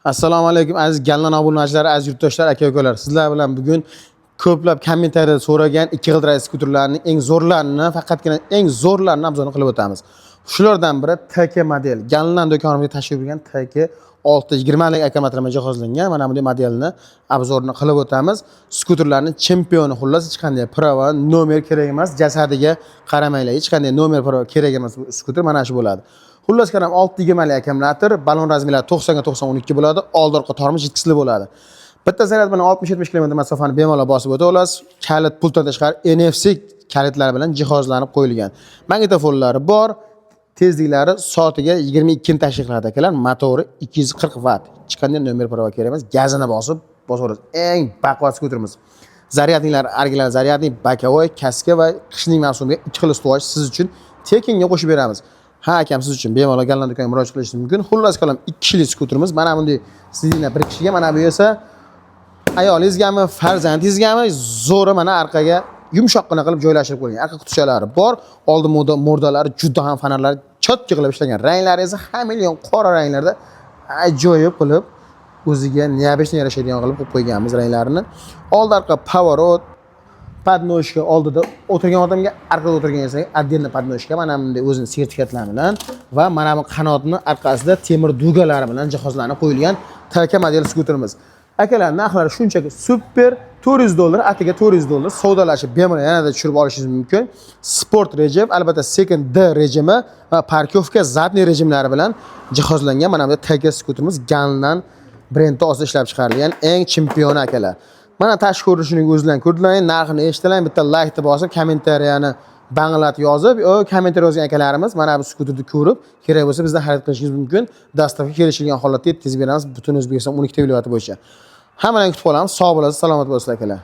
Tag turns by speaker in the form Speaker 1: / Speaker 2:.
Speaker 1: Assalomu alaykum aziz Gallan obunachilar, aziz yurtdoshlar, aka-ukalar. Sizlar bilan bugun ko'plab kommentariyada so'ragan ikki g'ildirak skuterlarning eng zo'rlarini, faqatgina eng zo'rlarini obzorini qilib o'tamiz. Shulardan biri TK model. Gallan do'konimizga tashrif buyurgan TK 620 lik akkumulyatorga jihozlangan mana bunday modelni obzorini qilib o'tamiz. Skuterlarning chempioni, xullas hech qanday prava, nomer kerak emas, jasadiga qaramanglar. Hech qanday nomer prava kerak emas bu skuter mana shu bo'ladi. Xullas qaram 620 lik akkumulyator, balon razmerlari 90 ga 90 12 bo'ladi, old-orqa tormoz yetkizili bo'ladi. Bitta zaryad bilan 60-70 km masofani bemalol bosib o'ta olasiz. Kalit pultdan tashqari NFC kalitlar bilan jihozlanib qo'yilgan. Magnitofonlari bor. Tezliklari soatiga 22 ni tashkil qiladi akalar. Motori 240 vatt. Hech qanday nomer prava kerak emas. Gazini bosaverasiz. Eng baquvvat skuterimiz. Zaryadnilar, argilar zaryadnik, bokovoy, kaska va qishning mavsumiga 2 xil ustuvor siz uchun tekinga qo'shib beramiz. Ha akam, siz uchun bemalol Gallan do'koniga murojaat qilishingiz mumkin. Xullas qalam 2 kishilik skuterimiz. Mana bunday sizlarga bir kishiga, mana bu esa ayolingizgami, farzandingizgami zo'ri mana orqaga yumshoqqina qilib joylashtirib qo'yilgan. Arqa qutichalari bor, oldi mordalari juda ham fanalari chotki qilib ishlangan. Ranglari esa ham million qora ranglarda ajoyib qilib o'ziga neobычно yarashadigan qilib qo'yib qo'yganmiz ranglarini. Oldi orqa поворот, podnoshka, oldida o'tirgan odamga, orqada o'tirgan esa отдельно podnoshka mana bunday o'zining sertifikatlari bilan va mana bu qanotni orqasida temir dugalari bilan jihozlanib qo'yilgan TK model skuterimiz. Akalar, narxlari shunchaki super, $400, atiga $400 savdolashib bemalol yanada tushirib olishingiz mumkin. Sport rejim, albatta second D rejimi va parkovka zadniy rejimlari bilan jihozlangan mana bu TK skuterimiz Gallan brendi ostida ishlab chiqarilgan eng chempioni akalar. Mana tashqi ko'rinishining o'zidan ko'rdilaring, narxini eshitilang, bitta like bosib, kommentariyani banglat yozib, kommentariy yozgan akalarimiz mana bu skuterni ko'rib, kerak bo'lsa bizdan xarid qilishingiz mumkin. Dastavka kelishilgan holatda yetkazib beramiz butun O'zbekiston 12 viloyati bo'yicha. Hammalarni kutib qolamiz. Sog' bo'lasiz, salomat bo'lasiz akalar.